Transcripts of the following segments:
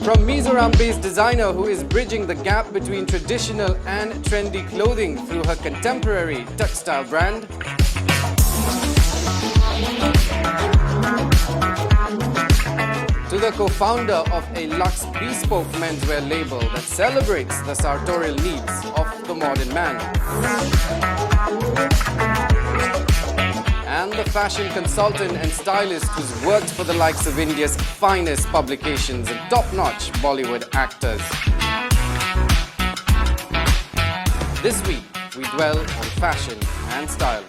From Mizoram-based designer who is bridging the gap between traditional and trendy clothing through her contemporary textile brand, to the co-founder of a luxe bespoke menswear label that celebrates the sartorial needs of the modern man, and the fashion consultant and stylist who's worked for the likes of India's finest publications and top-notch Bollywood actors. This week, we dwell on fashion and style.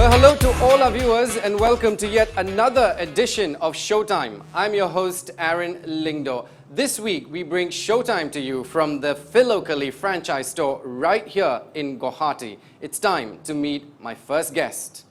Hello to all our viewers and welcome to yet another edition of Showtime. I'm your host Aaron Lingdo. This week we bring Showtime to you from the Philocally franchise store right here in Guwahati. It's time to meet my first guest.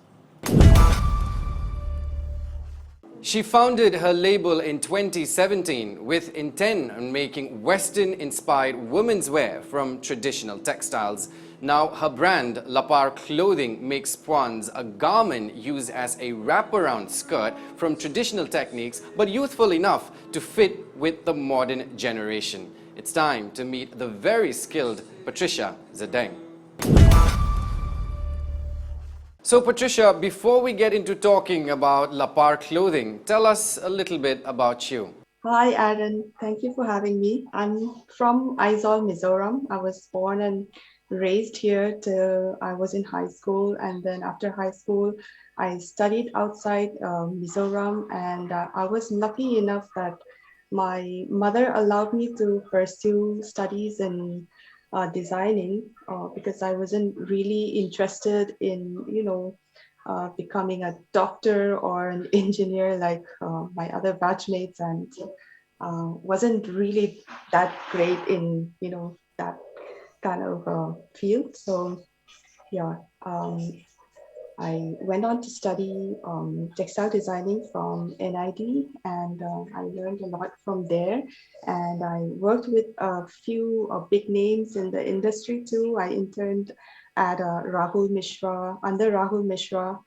She founded her label in 2017 with intent on making Western-inspired women's wear from traditional textiles. Now her brand, Lapar Clothing, makes swans, a garment used as a wraparound skirt from traditional techniques, but youthful enough to fit with the modern generation. It's time to meet the very skilled Patricia Zadeng. So Patricia, before we get into talking about Lapar Clothing, tell us a little bit about you. Hi, Aaron. Thank you for having me. I'm from Aizawl, Mizoram. I was born and raised here till I was in high school, and then after high school I studied outside Mizoram, and I was lucky enough that my mother allowed me to pursue studies in designing because I wasn't really interested in becoming a doctor or an engineer like my other batchmates, and wasn't really that great in that kind of field. So yeah, I went on to study textile designing from NID, and I learned a lot from there. And I worked with a few big names in the industry too. I interned at under Rahul Mishra,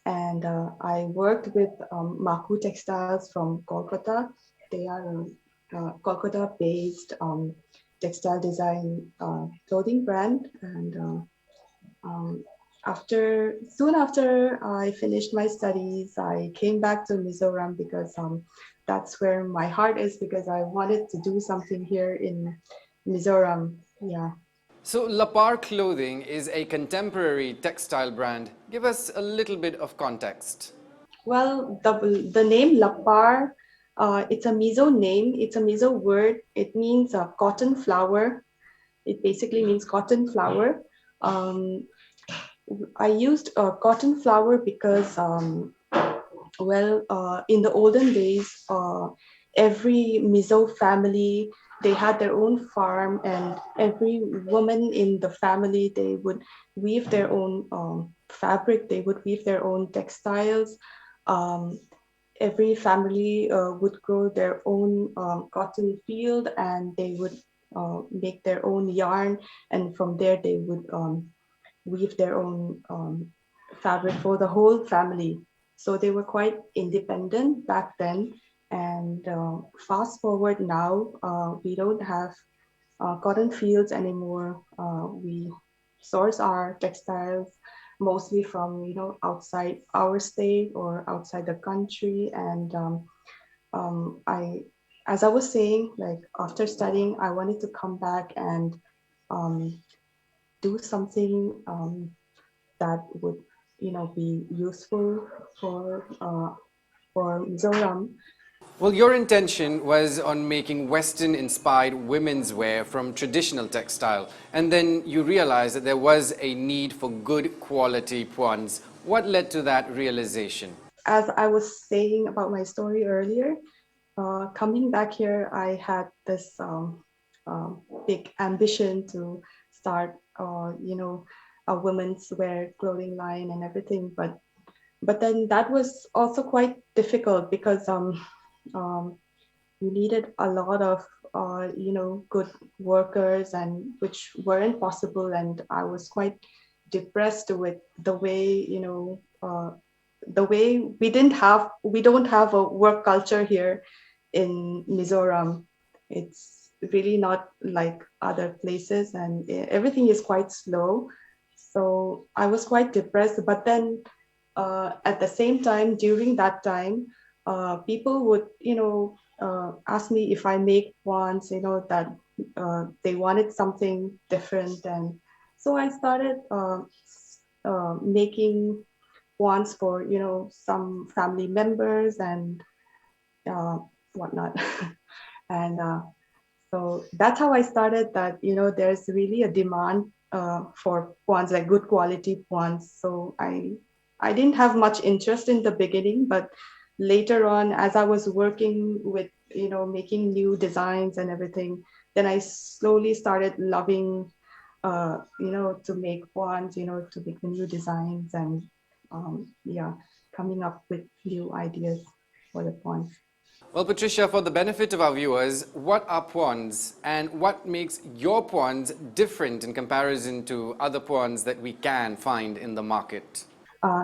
and I worked with Maku Textiles from Kolkata. They are a Kolkata-based textile design clothing brand, and soon after I finished my studies, I came back to Mizoram because that's where my heart is, because I wanted to do something here in Mizoram. Yeah. So Lapar Clothing is a contemporary textile brand. Give us a little bit of context. Well, the name Lapar, it's a Mizo name. It's a Mizo word. It means cotton flower. It basically means cotton flower. I used cotton flower because, in the olden days, every Mizo family, they had their own farm, and every woman in the family, they would weave their own fabric, they would weave their own textiles. Every family would grow their own cotton field, and they would make their own yarn, and from there they would weave their own fabric for the whole family. So they were quite independent back then. And fast forward now, we don't have cotton fields anymore. We source our textiles mostly from, outside our state or outside the country. And I, as I was saying, like after studying, I wanted to come back and um, do something that would, be useful for Mizoram. Well, your intention was on making Western inspired women's wear from traditional textile, and then you realized that there was a need for good quality puans. What led to that realization? As I was saying about my story earlier, coming back here, I had this big ambition to start, a women's wear clothing line and everything. But then that was also quite difficult because um, you needed a lot of, good workers, and which weren't possible. And I was quite depressed with the way, the way we don't have a work culture here in Mizoram. It's really not like other places, and everything is quite slow. So I was quite depressed. But then at the same time, during that time, people would, ask me if I make ones, that they wanted something different. And so I started making ones for, some family members and uh, whatnot. And so that's how I started that, there's really a demand for ones, like good quality ones. So I didn't have much interest in the beginning, but later on, as I was working with, making new designs and everything, then I slowly started loving, to make ones, to make the new designs, and yeah, coming up with new ideas for the ones. Well, Patricia, for the benefit of our viewers, what are puans and what makes your puans different in comparison to other puans that we can find in the market?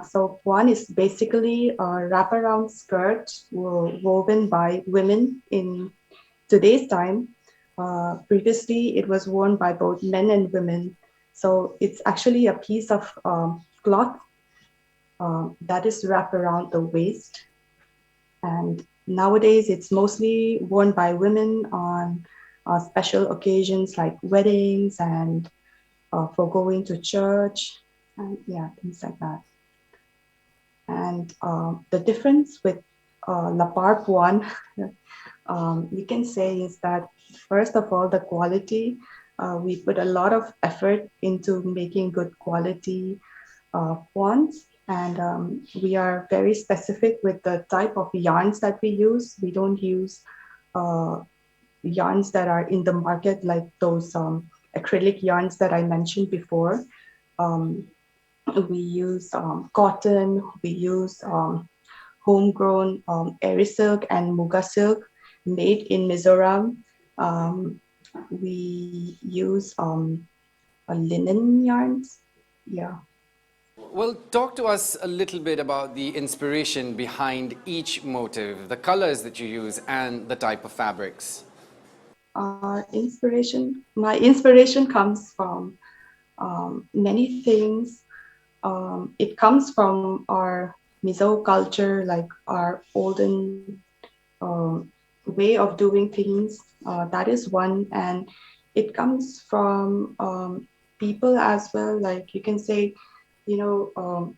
So one is basically a wraparound skirt woven by women in today's time. Previously, it was worn by both men and women. So it's actually a piece of cloth that is wrapped around the waist. And nowadays, it's mostly worn by women on special occasions like weddings and for going to church, and yeah, things like that. And the difference with Lapar one, we can say is that first of all, the quality. We put a lot of effort into making good quality fonts, and we are very specific with the type of yarns that we use. We don't use uh, yarns that are in the market like those acrylic yarns that I mentioned before. Um, we use cotton, we use homegrown eri silk and muga silk made in Mizoram. Um, we use linen yarns. Yeah. Well, talk to us a little bit about the inspiration behind each motive, the colors that you use, and the type of fabrics. My inspiration comes from many things. It comes from our Mizo culture, like our olden way of doing things. That is one. And it comes from people as well. Like you can say, you know,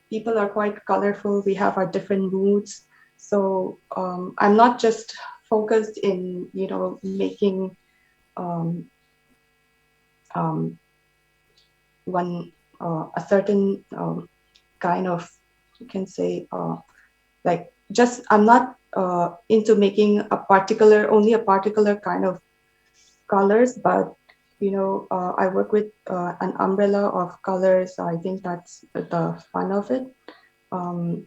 people are quite colorful. We have our different moods. So I'm not just focused in, making um, um, one a certain kind of, you can say, like just I'm not into making only a particular kind of colors, but I work with an umbrella of colors. I think that's the fun of it. Um,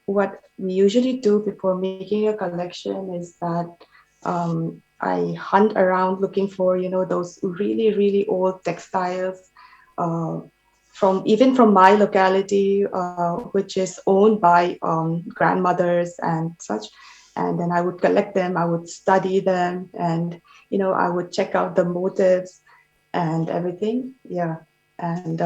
what we usually do before making a collection is that I hunt around looking for, those really, really old textiles from my locality, which is owned by grandmothers and such. And then I would collect them, I would study them, and, I would check out the motives and everything. Yeah. And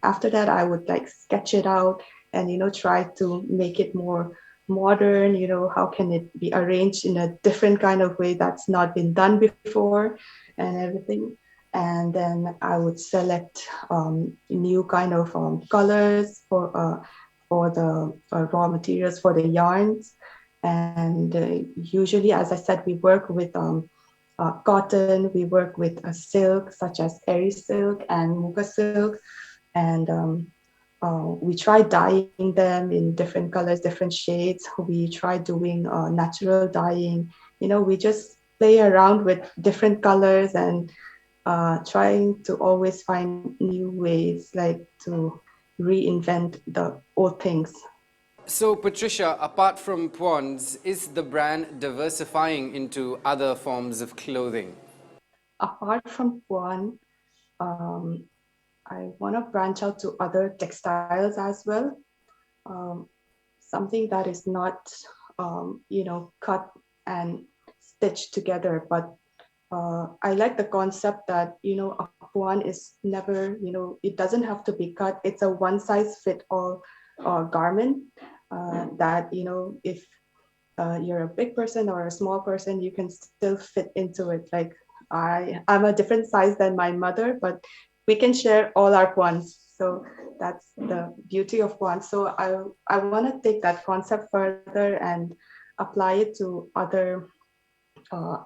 after that, I would like sketch it out and, try to make it more modern. How can it be arranged in a different kind of way that's not been done before and everything. And then I would select new kind of colors for the raw materials for the yarns. And usually, as I said, we work with cotton, we work with a silk such as eri silk and muga silk, and we try dyeing them in different colors, different shades. We try doing natural dyeing. We just play around with different colors and trying to always find new ways, like to reinvent the old things. So, Patricia, apart from Pond's, is the brand diversifying into other forms of clothing? Apart from one, um, I want to branch out to other textiles as well. Um, Something that is not, cut and stitched together, but I like the concept that, a puan is never, it doesn't have to be cut. It's a one size fit all garment that, if you're a big person or a small person, you can still fit into it. Like I'm a different size than my mother, but we can share all our puans. So that's the beauty of puan. So I want to take that concept further and apply it to uh,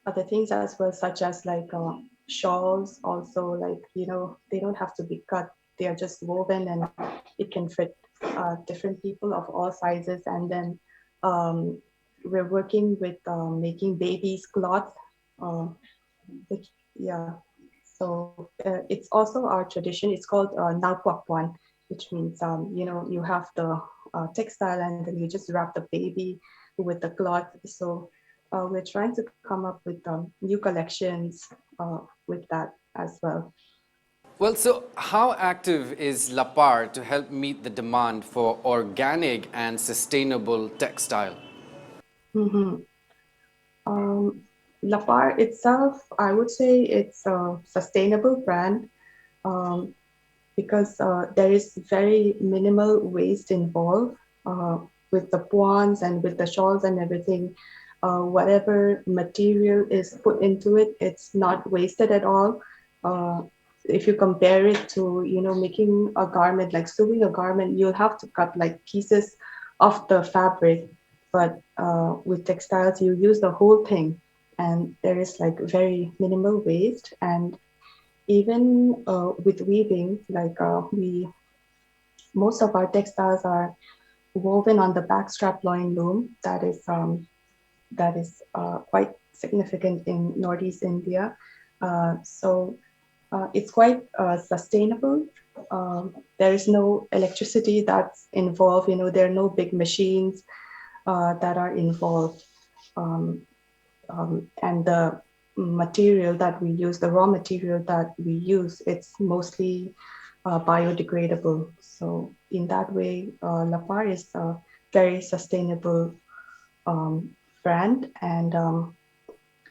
other things as well, such as like shawls. Also, like they don't have to be cut; they are just woven, and it can fit different people of all sizes. And then um, we're working with making babies cloth, uh, which yeah. So it's also our tradition. It's called Nalpuakwan, which means you have the textile and then you just wrap the baby with the cloth. So we're trying to come up with new collections with that as well. Well, so how active is Lapar to help meet the demand for organic and sustainable textile? Mm-hmm. Um, Lapar itself, I would say it's a sustainable brand um, because there is very minimal waste involved with the puans and with the shawls and everything. Whatever material is put into it, it's not wasted at all. Uh, if you compare it to, making a garment, like sewing a garment, you'll have to cut like pieces of the fabric. But with textiles, you use the whole thing, and there is like very minimal waste. And even with weaving, like we most of our textiles are woven on the backstrap loin loom. That is quite significant in Northeast India. So it's quite sustainable. There is no electricity that's involved. There are no big machines that are involved. Um, and the material that we use, the raw material that we use, it's mostly biodegradable. So in that way, Lapar is a very sustainable um, brand, and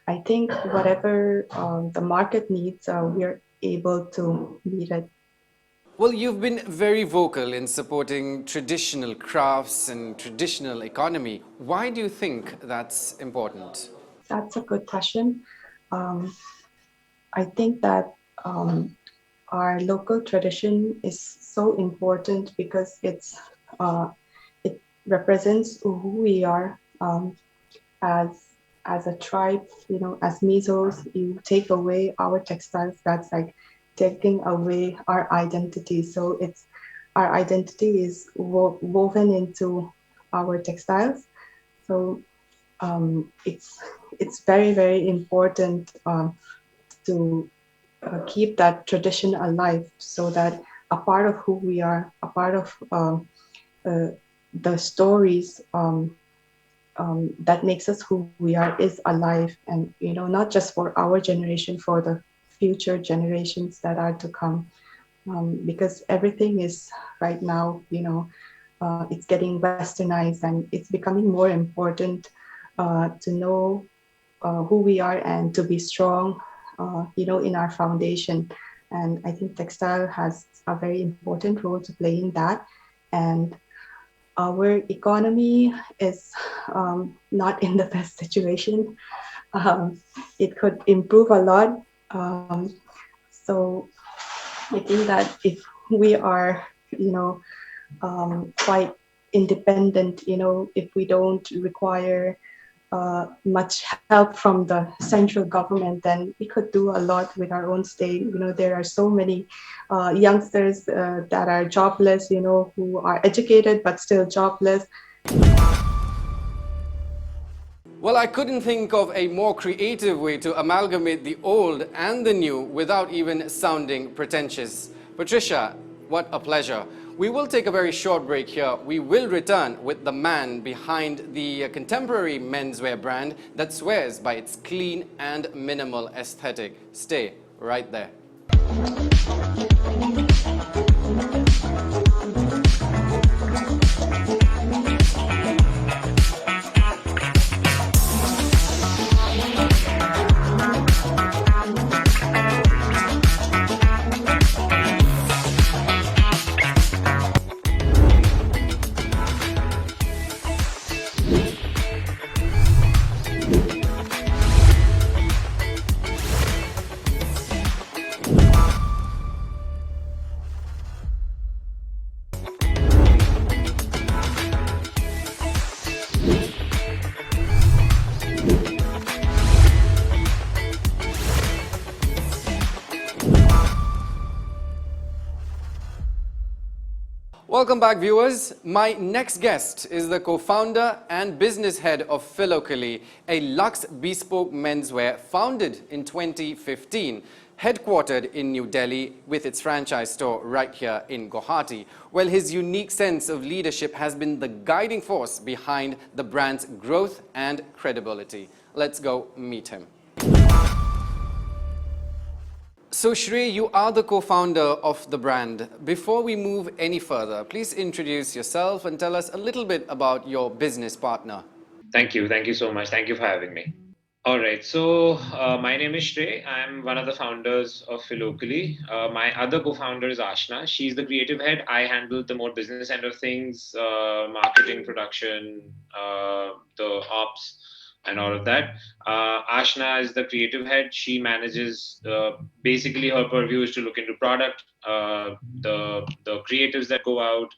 I think whatever the market needs, we're able to meet it. Well, you've been very vocal in supporting traditional crafts and traditional economy. Why do you think that's important? That's a good question. Um, I think that um, our local tradition is so important because uh, it represents who we are as as a tribe. As Mizos, you take away our textiles. That's like taking away our identity. So it's our identity is woven into our textiles. So it's very very important to keep that tradition alive, so that a part of who we are, a part of uh, the stories that makes us who we are is alive, and not just for our generation, for the future generations that are to come, because everything is right now, it's getting westernized, and it's becoming more important to know who we are and to be strong, in our foundation. And I think textile has a very important role to play in that. And our economy is not in the best situation. Um, it could improve a lot. Um, so I think that if we are, quite independent, if we don't require much help from the central government, then we could do a lot with our own state. There are so many youngsters that are jobless, who are educated but still jobless. Well, I couldn't think of a more creative way to amalgamate the old and the new without even sounding pretentious. Patricia, what a pleasure. We will take a very short break here. We will return with the man behind the contemporary menswear brand that swears by its clean and minimal aesthetic. Stay right there. Welcome back, viewers. My next guest is the co-founder and business head of Philocally, a luxe bespoke menswear founded in 2015, headquartered in New Delhi with its franchise store right here in Guwahati. Well, his unique sense of leadership has been the guiding force behind the brand's growth and credibility. Let's go meet him. So Shrey, you are the co-founder of the brand. Before we move any further, please introduce yourself and tell us a little bit about your business partner. Thank you. Thank you so much. Thank you for having me. All right. So my name is Shrey. I'm one of the founders of Philocally. My other co-founder is Ashna. She's the creative head. I handle the more business end of things, marketing, production, the ops, and all of that. Ashna is the creative head. She manages basically her purview is to look into product, the creatives that go out,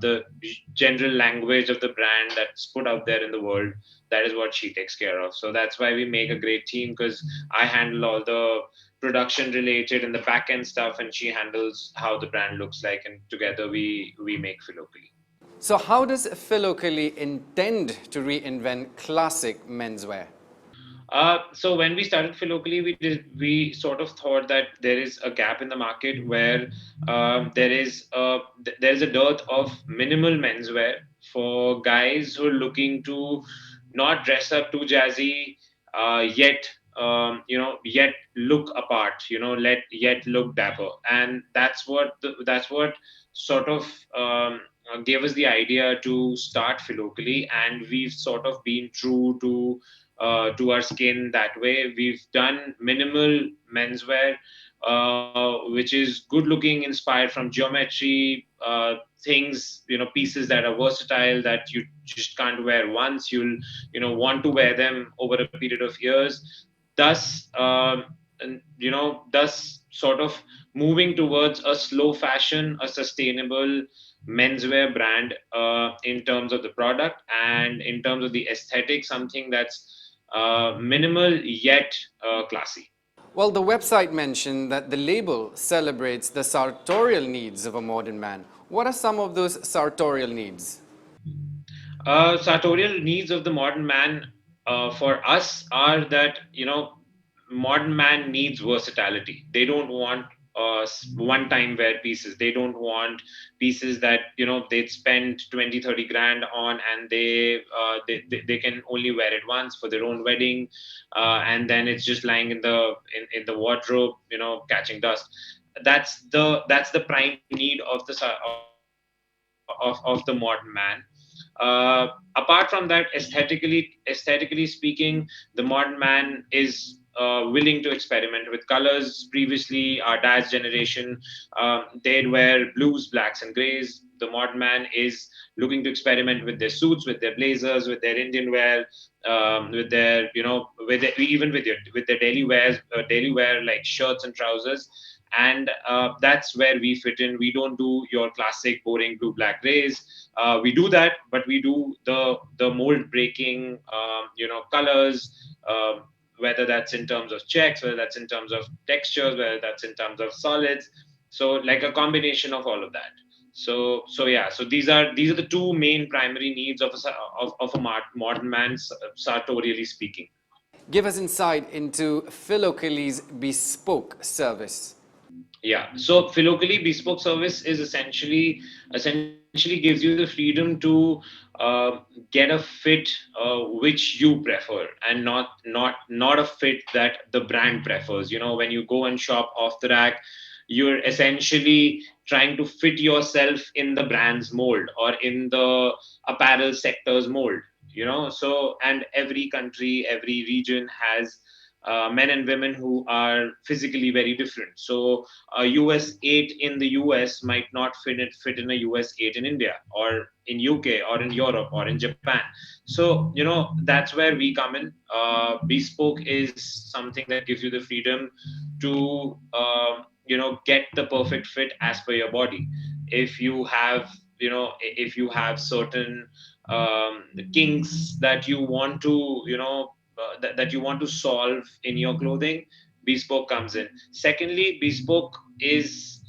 the general language of the brand that's put out there in the world. That is what she takes care of. So that's why we make a great team, because I handle all the production related and the back end stuff, and she handles how the brand looks like, and together we make Philocally. So how does Philocally intend to reinvent classic menswear? So when we started Philocally, we sort of thought that there is a gap in the market where there is a dearth of minimal menswear for guys who are looking to not dress up too jazzy, yet yet look apart, yet look dapper, and that's what sort of gave us the idea to start Philocally, and we've sort of been true to our skin that way. We've done minimal menswear, which is good looking, inspired from geometry, things, pieces that are versatile, that you just can't wear once. You'll, want to wear them over a period of years. Thus, thus sort of moving towards a slow fashion, a sustainable menswear brand, in terms of the product and in terms of the aesthetic, something that's minimal yet classy. Well, the website mentioned that the label celebrates the sartorial needs of a modern man. What are some of those sartorial needs? Sartorial needs of the modern man, for us, are that, modern man needs versatility. They don't want one-time wear pieces. They don't want pieces that, they'd spend 20, 30 grand on, and they can only wear it once for their own wedding, and then it's just lying in the wardrobe, catching dust. That's the prime need of of the modern man. Apart from that, aesthetically speaking, the modern man is willing to experiment with colors. Previously, our dad's generation, they'd wear blues, blacks, and grays. The modern man is looking to experiment with their suits, with their blazers, with their Indian wear, with their, even with their daily wear like shirts and trousers. And that's where we fit in. We don't do your classic boring blue, black, grays. We do that, but we do the mold breaking, colors. Whether that's in terms of checks, whether that's in terms of textures, whether that's in terms of solids. So like a combination of all of that. So yeah. So these are the two main primary needs of a modern man, sartorially speaking. Give us insight into Philocally's bespoke service. Yeah. So locally bespoke service is essentially gives you the freedom to get a fit which you prefer, and not a fit that the brand prefers. When you go and shop off the rack, you're essentially trying to fit yourself in the brand's mold or in the apparel sector's mold. So, and every country, every region has men and women who are physically very different. So a US 8 in the US might not fit in a US 8 in India or in UK or in Europe or in Japan. So that's where we come in. Bespoke is something that gives you the freedom to get the perfect fit as per your body. If you have if you have certain kinks that you want to that you want to solve in your clothing, bespoke comes in. Secondly, bespoke is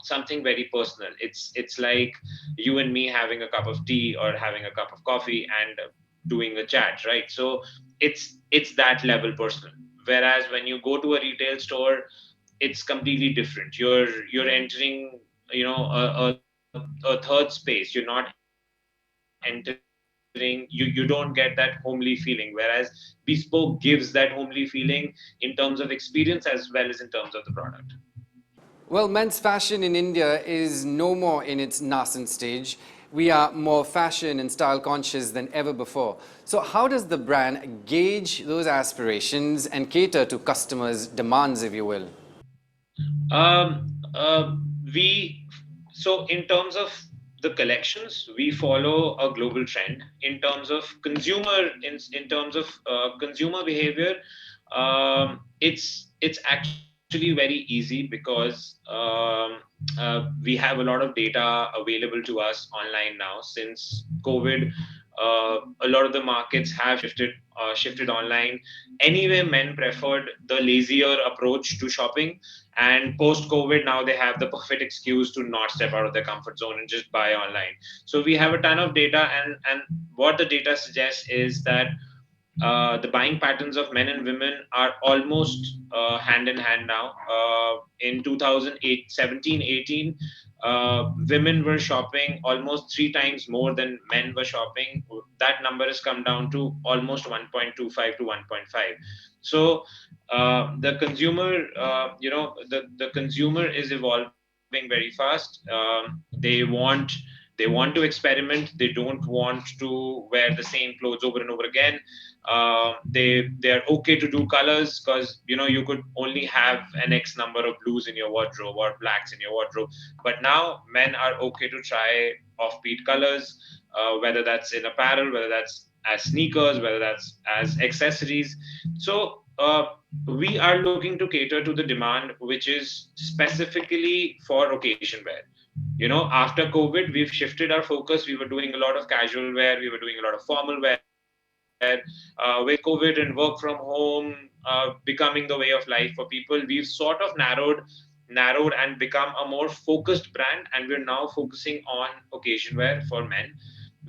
something very personal. It's like you and me having a cup of tea or having a cup of coffee and doing a chat, right? So it's that level personal. Whereas when you go to a retail store, it's completely different. You're entering a third space. You're not entering, you don't get that homely feeling, whereas bespoke gives that homely feeling in terms of experience as well as in terms of the product. Well, men's fashion in India is no more in its nascent stage. We are more fashion and style conscious than ever before. So, how does the brand gauge those aspirations and cater to customers' demands, if you will? We So in terms of the collections, we follow a global trend. In terms of consumer behavior, it's actually very easy because we have a lot of data available to us online now. Since COVID, a lot of the markets have shifted online. Anyway, men preferred the lazier approach to shopping, and post COVID, now they have the perfect excuse to not step out of their comfort zone and just buy online. So we have a ton of data, and what the data suggests is that the buying patterns of men and women are almost hand in hand now. In 2008, 17, 18, women were shopping almost three times more than men were shopping. That number has come down to almost 1.25 to 1.5. So the consumer is evolving very fast. They want to experiment. They don't want to wear the same clothes over and over again. They're okay to do colors because you could only have an X number of blues in your wardrobe or blacks in your wardrobe. But now men are okay to try offbeat colors, whether that's in apparel, whether that's as sneakers, whether that's as accessories. So we are looking to cater to the demand, which is specifically for occasion wear. After COVID, we've shifted our focus. We were doing a lot of casual wear, we were doing a lot of formal wear. With COVID and work from home becoming the way of life for people, we've sort of narrowed and become a more focused brand, and we're now focusing on occasion wear for men,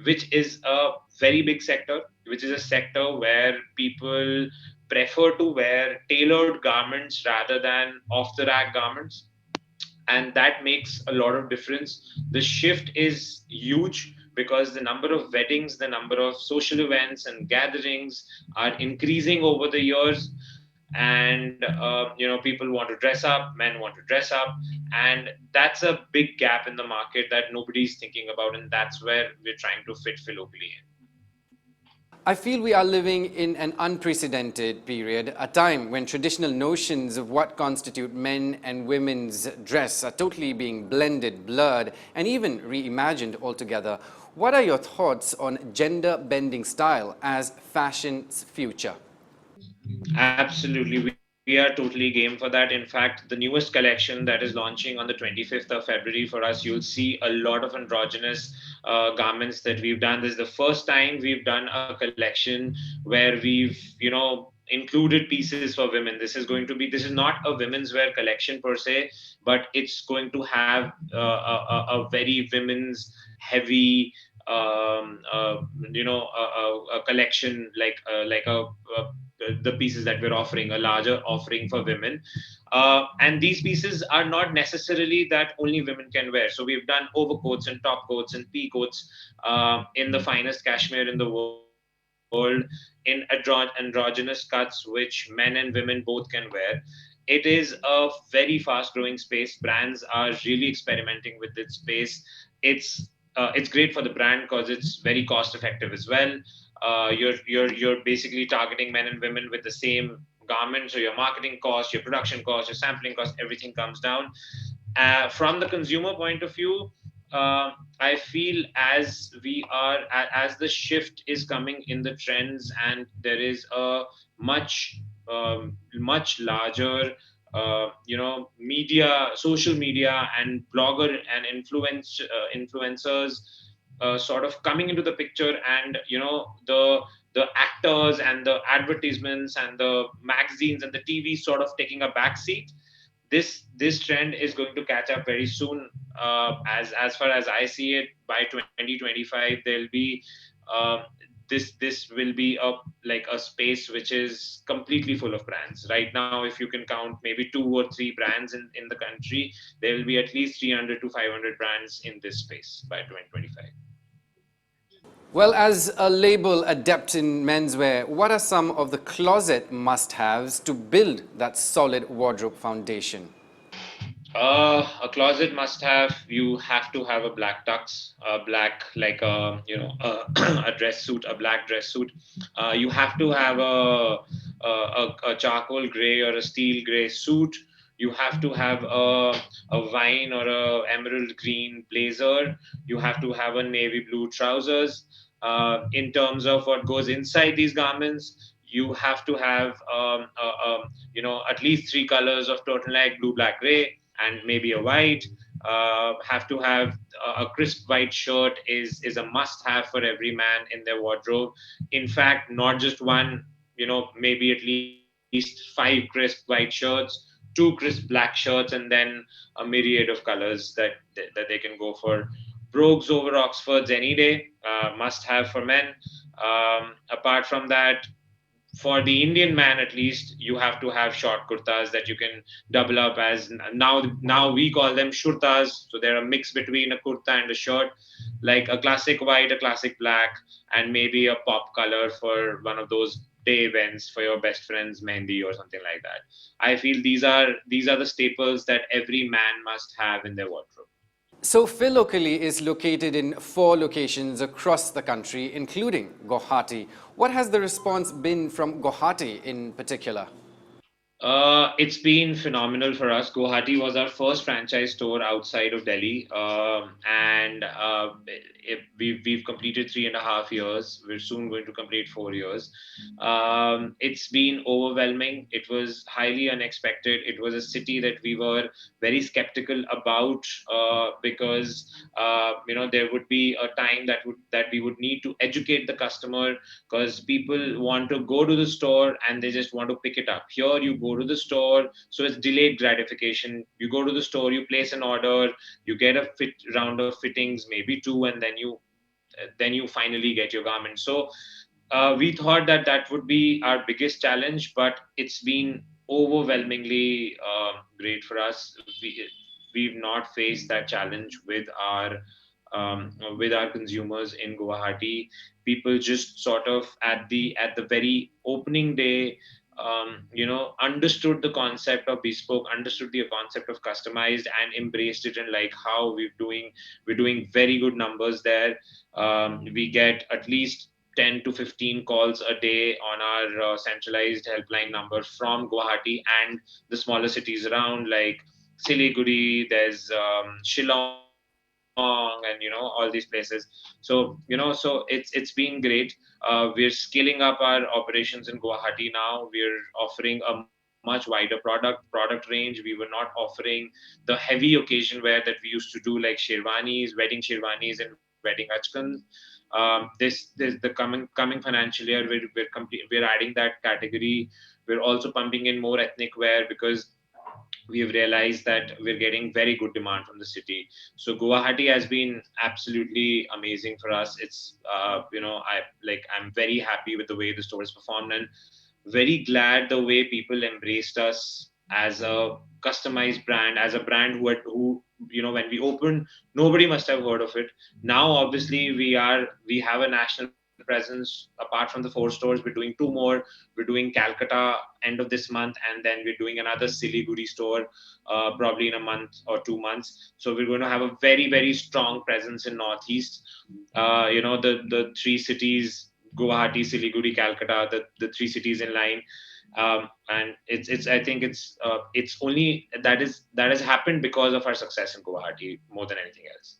which is a very big sector, which is a sector where people prefer to wear tailored garments rather than off the rack garments, and that makes a lot of difference. The shift is huge because the number of weddings, the number of social events and gatherings are increasing over the years. And people want to dress up, men want to dress up, and that's a big gap in the market that nobody's thinking about, and that's where we're trying to fit locally in. I feel we are living in an unprecedented period, a time when traditional notions of what constitute men and women's dress are totally being blended, blurred, and even reimagined altogether. What are your thoughts on gender-bending style as fashion's future? Absolutely. We are totally game for that. In fact, the newest collection that is launching on the 25th of February for us, you'll see a lot of androgynous garments that we've done. This is the first time we've done a collection where we've, included pieces for women. This is not a women's wear collection per se, but it's going to have a very women's heavy a collection like the pieces that we're offering, a larger offering for women. And these pieces are not necessarily that only women can wear. So we've done overcoats and top coats and pea coats in the finest cashmere in the world, in androgynous cuts, which men and women both can wear. It is a very fast growing space. Brands are really experimenting with this space. It's great for the brand because it's very cost effective as well. You're basically targeting men and women with the same garment, so your marketing cost, your production cost, your sampling cost, everything comes down. From the consumer point of view, I feel as the shift is coming in the trends, and there is a much larger media, social media, and blogger and influencers sort of coming into the picture, and the actors and the advertisements and the magazines and the TV sort of taking a back seat. This trend is going to catch up very soon. As far as I see it, by 2025 there'll be uh, this will be a space which is completely full of brands. Right now, if you can count maybe two or three brands in the country, there will be at least 300 to 500 brands in this space by 2025. Well, as a label adept in menswear, what are some of the closet must-haves to build that solid wardrobe foundation? A closet must have. You have to have a black tux, a black like a dress suit, a black dress suit. You have to have a charcoal gray or a steel gray suit. You have to have a wine or a emerald green blazer. You have to have a navy blue trousers. In terms of what goes inside these garments, you have to have at least three colors of turtleneck: blue, black, gray, and maybe a white. Have to have a crisp white shirt is a must have for every man in their wardrobe. In fact, not just one, maybe at least five crisp white shirts, two crisp black shirts, and then a myriad of colors that they can go for. Brogues over Oxfords any day, must have for men. Apart from that, for the Indian man at least, you have to have short kurtas that you can double up as. Now we call them shurtas. So they're a mix between a kurta and a shirt, like a classic white, a classic black, and maybe a pop color for one of those day events for your best friend's mehendi or something like that. I feel these are the staples that every man must have in their wardrobe. So, Philocally is located in 4 locations across the country, including Guwahati. What has the response been from Guwahati in particular? It's been phenomenal for us. Guwahati was our first franchise store outside of Delhi, and we've completed 3.5 years. We're soon going to complete 4 years. It's been overwhelming. It was highly unexpected. It was a city that we were very skeptical about because there would be a time that we would need to educate the customer, because people want to go to the store and they just want to pick it up. Here, you go to the store, so it's delayed gratification. You go to the store, you place an order, you get a round of fittings, maybe two, and then you finally get your garment. So we thought that would be our biggest challenge, but it's been overwhelmingly great for us. We've not faced that challenge with our consumers in Guwahati. People just sort of at the very opening day, understood the concept of bespoke, understood the concept of customized, and embraced it. And like how we're doing very good numbers there. We get at least 10 to 15 calls a day on our centralized helpline number from Guwahati and the smaller cities around, like Siliguri, there's Shillong, and all these places. So so it's been great. We're scaling up our operations in Guwahati now. We're offering a much wider product range. We were not offering the heavy occasion wear that we used to do, like sherwanis, wedding sherwanis, and wedding achkans. This the coming financial year, we're adding that category. We're also pumping in more ethnic wear because we have realized that we're getting very good demand from the city. So Guwahati has been absolutely amazing for us. It's I'm very happy with the way the store has performed, and very glad the way people embraced us as a customized brand, as a brand who when we opened, nobody must have heard of it. Now obviously we have a national presence. Apart from the 4 stores, we're doing 2 more. We're doing Calcutta end of this month, and then we're doing another Siliguri store probably in a month or 2 months. So we're going to have a very, very strong presence in Northeast. The 3 cities, Guwahati, Siliguri, Calcutta, the 3 cities in line. And it's I think it's only that has happened because of our success in Guwahati more than anything else.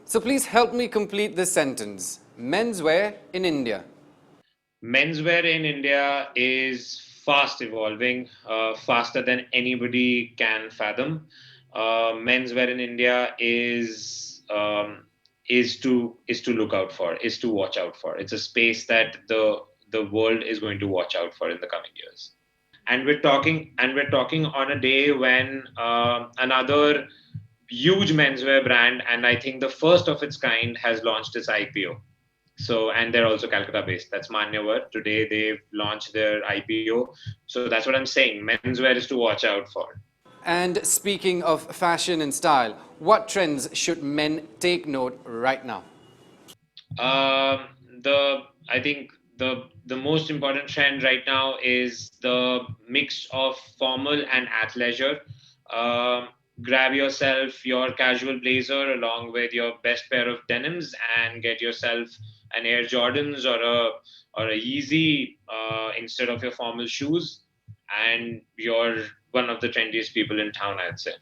So please help me complete this sentence. Menswear in India. Menswear in India is fast evolving, faster than anybody can fathom. Menswear in India is to look out for, is to watch out for. It's a space that the world is going to watch out for in the coming years. And we're talking on a day when another huge menswear brand, and I think the first of its kind, has launched its IPO. So, and they're also Calcutta based. That's Manyavar. Today they've launched their IPO. So that's what I'm saying. Menswear is to watch out for. And speaking of fashion and style, what trends should men take note right now? I think the most important trend right now is the mix of formal and athleisure. Um, Grab yourself your casual blazer along with your best pair of denims and get yourself an Air Jordans or a Yeezy instead of your formal shoes, and you're one of the trendiest people in town, I'd say.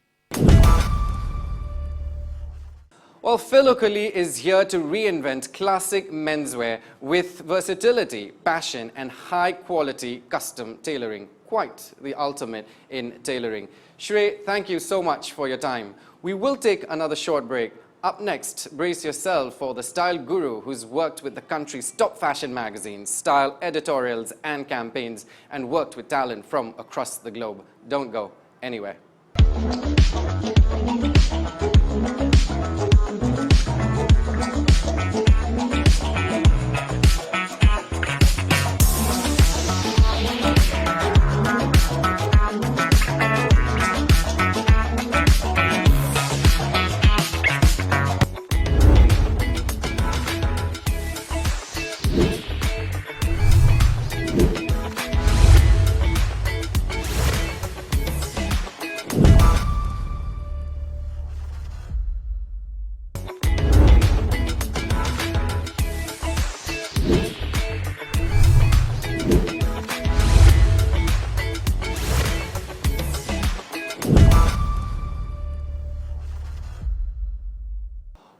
Well, Philocally is here to reinvent classic menswear with versatility, passion, and high-quality custom tailoring. Quite the ultimate in tailoring. Shrey, thank you so much for your time. We will take another short break. Up next, brace yourself for the style guru who's worked with the country's top fashion magazines, style editorials, and campaigns, and worked with talent from across the globe. Don't go anywhere.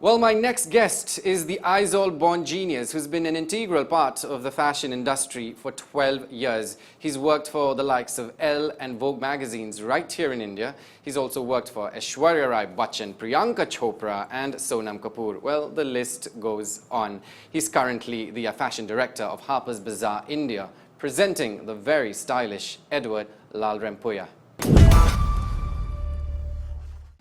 Well, my next guest is the Aizawl-born genius who's been an integral part of the fashion industry for 12 years. He's worked for the likes of Elle and Vogue magazines right here in India. He's also worked for Aishwarya Rai Bachchan, Priyanka Chopra and Sonam Kapoor. Well, the list goes on. He's currently the fashion director of Harper's Bazaar India, presenting the very stylish Edward Lalrempuia.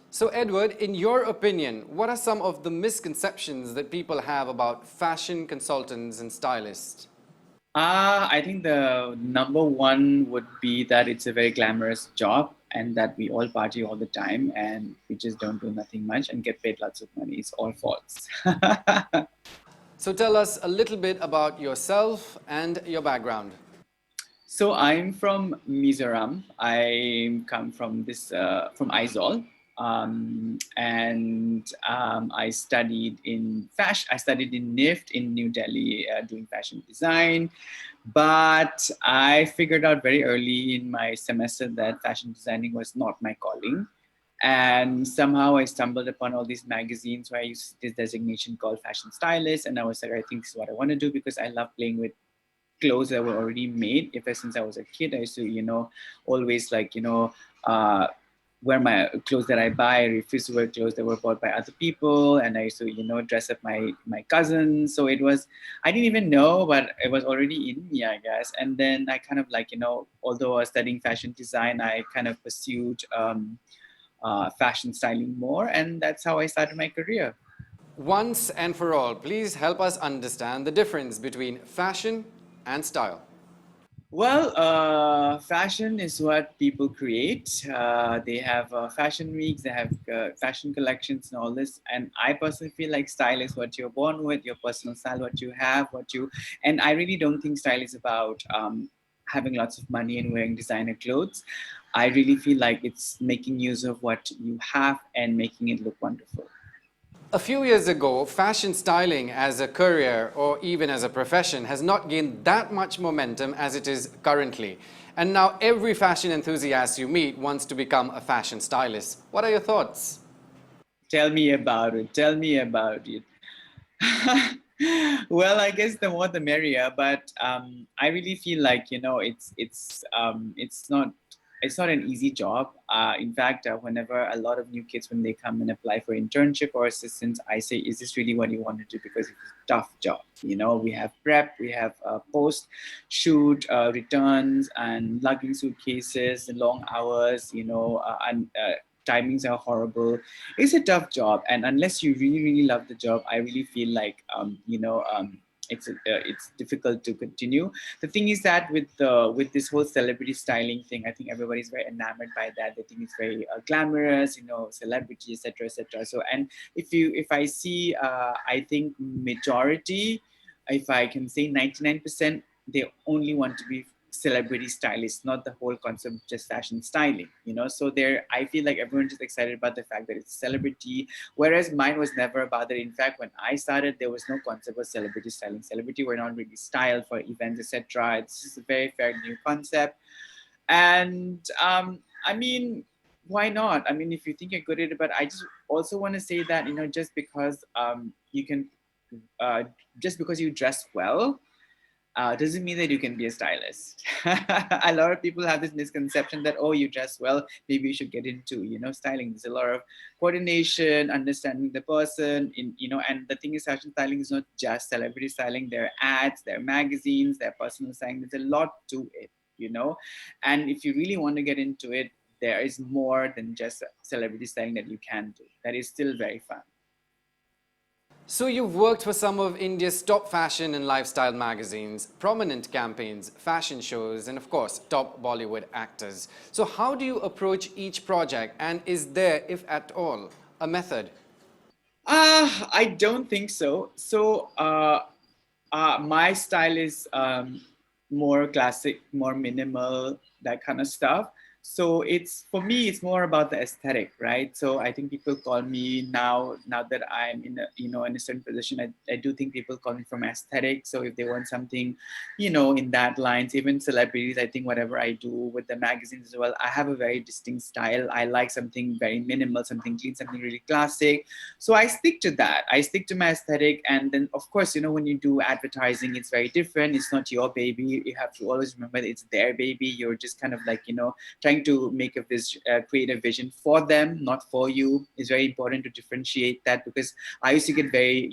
So Edward, in your opinion, what are some of the misconceptions that people have about fashion consultants and stylists? I think the number one would be that it's a very glamorous job and that we all party all the time and we just don't do nothing much and get paid lots of money. It's all false. So tell us a little bit about yourself and your background. So I'm from Mizoram. I come from from Aizawl. I studied in fashion. I studied in NIFT in New Delhi, doing fashion design. But I figured out very early in my semester that fashion designing was not my calling. And somehow I stumbled upon all these magazines where I used this designation called fashion stylist. And I was like, I think this is what I want to do because I love playing with clothes that were already made. Ever since I was a kid, I used to, always wear my clothes that I buy. I refuse to wear clothes that were bought by other people. And I used to, dress up my cousins. So it was, I didn't even know, but it was already in me, I guess. And then I kind of although I was studying fashion design, I kind of pursued fashion styling more. And that's how I started my career. Once and for all, please help us understand the difference between fashion and style. Well, fashion is what people create. They have fashion weeks, they have fashion collections and all this. And I personally feel like style is what you're born with, your personal style, what you have, and I really don't think style is about having lots of money and wearing designer clothes. I really feel like it's making use of what you have and making it look wonderful. A few years ago, fashion styling as a career or even as a profession has not gained that much momentum as it is currently. And now every fashion enthusiast you meet wants to become a fashion stylist. What are your thoughts? Tell me about it. Tell me about it. Well, I guess the more the merrier, but I really feel like it's not an easy job. In fact, whenever a lot of new kids when they come and apply for internship or assistance, I say, "Is this really what you want to do?" Because it's a tough job. We have prep, we have post shoot returns, and lugging suitcases, long hours. And timings are horrible. It's a tough job, and unless you really really love the job, I really feel like it's difficult to continue. The thing is that with this whole celebrity styling thing, I think everybody's very enamored by that. They think it's very glamorous, celebrity, etc., etc. So, and if I see, I think majority, if I can say 99%, they only want to be celebrity stylists, not the whole concept of just fashion styling. So there, I feel like everyone's just excited about the fact that it's celebrity, whereas mine was never about that. In fact, when I started, there was no concept of celebrity styling. Celebrity were not really styled for events, etc. It's just a very fair new concept. And I mean, why not? I mean, if you think you're good at it, but I just also want to say that, just because you can just because you dress well doesn't mean that you can be a stylist. A lot of people have this misconception that, oh, you dress well, maybe you should get into, styling. There's a lot of coordination, understanding the person, and the thing is, fashion styling is not just celebrity styling. There are ads, there are magazines, there are personal styling. There's a lot to it, and if you really want to get into it, there is more than just celebrity styling that you can do. That is still very fun. So you've worked for some of India's top fashion and lifestyle magazines, prominent campaigns, fashion shows, and of course, top Bollywood actors. So how do you approach each project, and is there, if at all, a method? I don't think so. So my style is more classic, more minimal, that kind of stuff. So it's, for me, it's more about the aesthetic, right? So I think people call me now that I'm in in a certain position, I do think people call me from aesthetic. So if they want something, in that lines, even celebrities, I think whatever I do with the magazines as well, I have a very distinct style. I like something very minimal, something clean, something really classic. So I stick to that. I stick to my aesthetic. And then, of course, when you do advertising, it's very different. It's not your baby. You have to always remember that it's their baby. You're just kind of like, trying to make create a vision for them, not for you. It's very important to differentiate that, because I used to get very,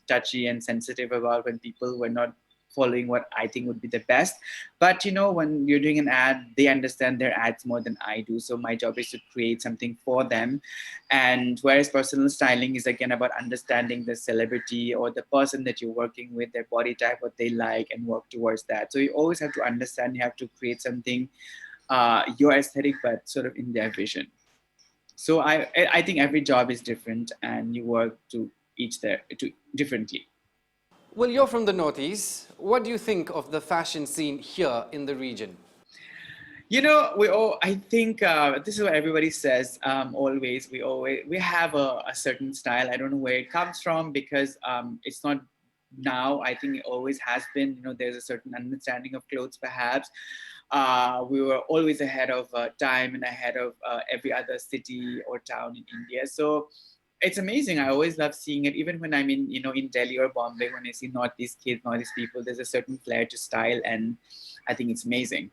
touchy and sensitive about when people were not following what I think would be the best. But when you're doing an ad, they understand their ads more than I do. So my job is to create something for them. And whereas personal styling is again about understanding the celebrity or the person that you're working with, their body type, what they like, and work towards that. So you always have to understand, you have to create something your aesthetic, but sort of in their vision. So I think every job is different, and you work to differently. Well, you're from the Northeast. What do you think of the fashion scene here in the region? You know, I think this is what everybody says. Always, we have a certain style. I don't know where it comes from because it's not now. I think it always has been. You know, there's a certain understanding of clothes, perhaps. We were always ahead of time and ahead of every other city or town in India. So it's amazing. I always love seeing it, even when I'm in, in Delhi or Bombay. When I see Northeast kids, Northeast people, there's a certain flair to style, and I think it's amazing.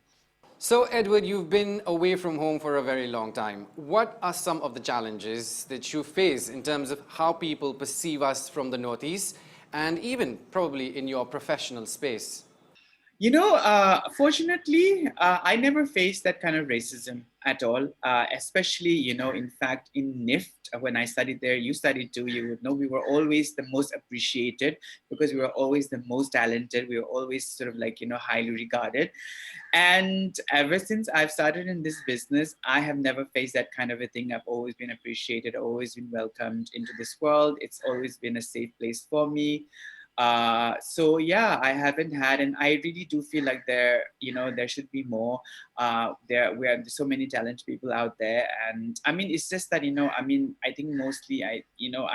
So, Edward, you've been away from home for a very long time. What are some of the challenges that you face in terms of how people perceive us from the Northeast and even probably in your professional space? You know, fortunately, I never faced that kind of racism at all, especially, in fact, in NIFT, when I studied there, you studied too, you would know we were always the most appreciated because we were always the most talented. We were always sort of like, highly regarded. And ever since I've started in this business, I have never faced that kind of a thing. I've always been appreciated, always been welcomed into this world. It's always been a safe place for me. So yeah, I haven't had, and I really do feel like there should be more. There's so many talented people out there, and I mean, it's just that I think mostly I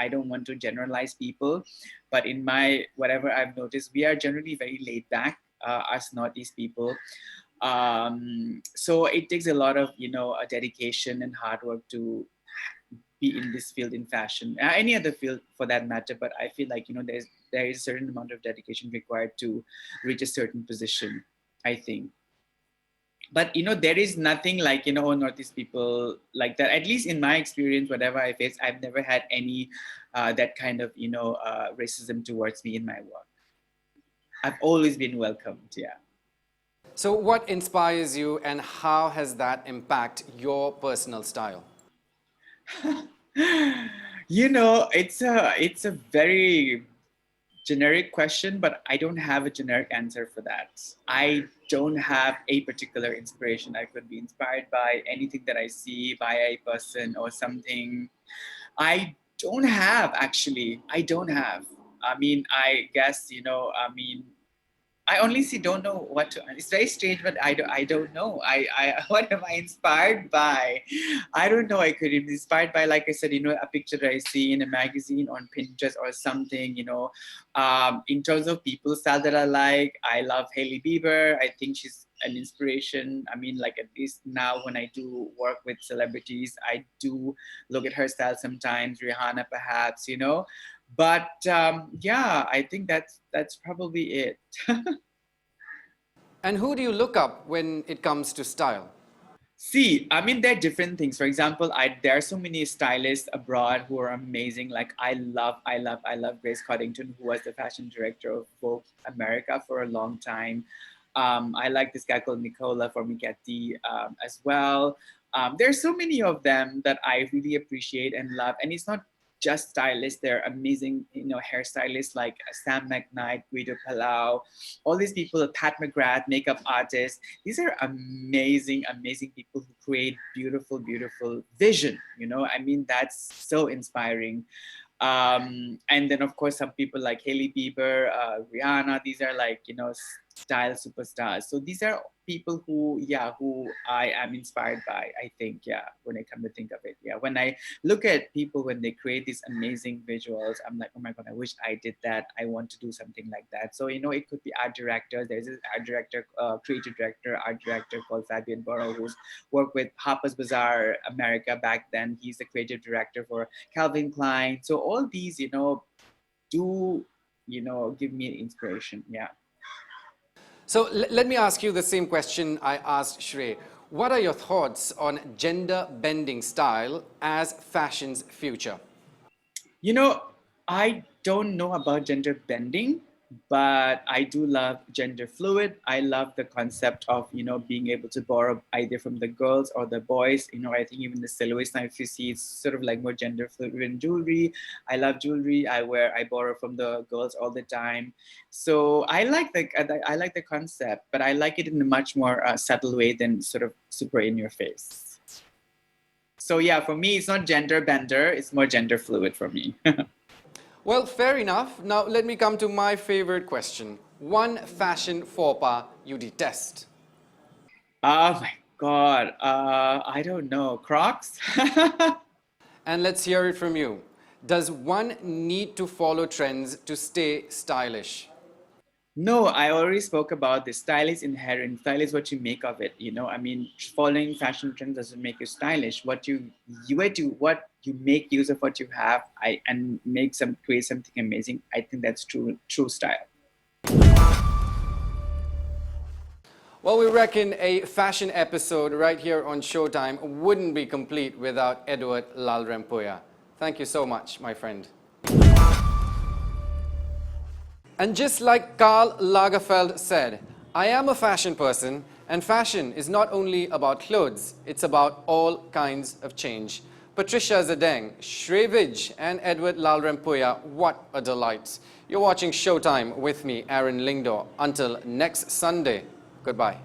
don't want to generalize people, but in my whatever I've noticed, we are generally very laid back, us Northeast people. So it takes a lot of a dedication and hard work to be in this field in fashion, any other field for that matter. But I feel like there is a certain amount of dedication required to reach a certain position, I think. But there is nothing like Northeast people like that. At least in my experience, whatever I face, I've never had any that kind of racism towards me in my work. I've always been welcomed. Yeah. So, what inspires you and how has that impact your personal style? It's a very generic question, but I don't have a generic answer for that. I don't have a particular inspiration. I could be inspired by anything that I see, by a person or something. I don't have, actually. I don't have. I mean, I guess, I honestly don't know what to. It's very strange, but I don't know. What am I inspired by? I don't know. I could be inspired by, like I said, a picture that I see in a magazine on Pinterest or something. In terms of people style that I love Hailey Bieber. I think she's an inspiration. I mean, like at least now when I do work with celebrities, I do look at her style sometimes. Rihanna, perhaps. But yeah, I think that's probably it. And who do you look up when it comes to style? See, I mean, there are different things. For example, there are so many stylists abroad who are amazing. Like I love Grace Coddington, who was the fashion director of Vogue America for a long time. I like this guy called Nicola Formicatti as well. There's so many of them that I really appreciate and love. And it's not just stylists. They're amazing, hairstylists like Sam McKnight, Guido Palau, all these people, Pat McGrath, makeup artists. These are amazing, amazing people who create beautiful, beautiful vision. I mean, that's so inspiring. And then of course some people like Hailey Bieber, Rihanna, these are like style superstars. So these are people who I am inspired by, I think. When I come to think of it, when I look at people when they create these amazing visuals, I'm like, oh my god, I wish I did that. I want to do something like that. So it could be art directors. There's this art director, creative director, art director called Fabian Burrow, who's worked with Harper's Bazaar America back then. He's the creative director for Calvin Klein. So all these do give me inspiration. So let me ask you the same question I asked Shrey. What are your thoughts on gender bending style as fashion's future? I don't know about gender bending, but I do love gender fluid. I love the concept of, being able to borrow either from the girls or the boys. I think even the silhouettes now, if you see, it's sort of like more gender fluid in jewelry. I love jewelry. I borrow from the girls all the time. So I like the concept, but I like it in a much more subtle way than sort of super in your face. So yeah, for me, it's not gender bender. It's more gender fluid for me. Well, fair enough. Now let me come to my favorite question. One fashion faux pas you detest. Oh my God, I don't know. Crocs? And let's hear it from you. Does one need to follow trends to stay stylish? No, I already spoke about this. Style is inherent. Style is what you make of it. I mean, following fashion trends doesn't make you stylish. What you make use of what you have, and create something amazing. I think that's true style. Well, we reckon a fashion episode right here on Showtime wouldn't be complete without Edward Lalrempuia. Thank you so much, my friend. And just like Karl Lagerfeld said, I am a fashion person, and fashion is not only about clothes, it's about all kinds of change. Patricia Zadeng, Shrey Vij, and Edward Lalrempuia, what a delight. You're watching Showtime with me, Aaron Lingdor. Until next Sunday, goodbye.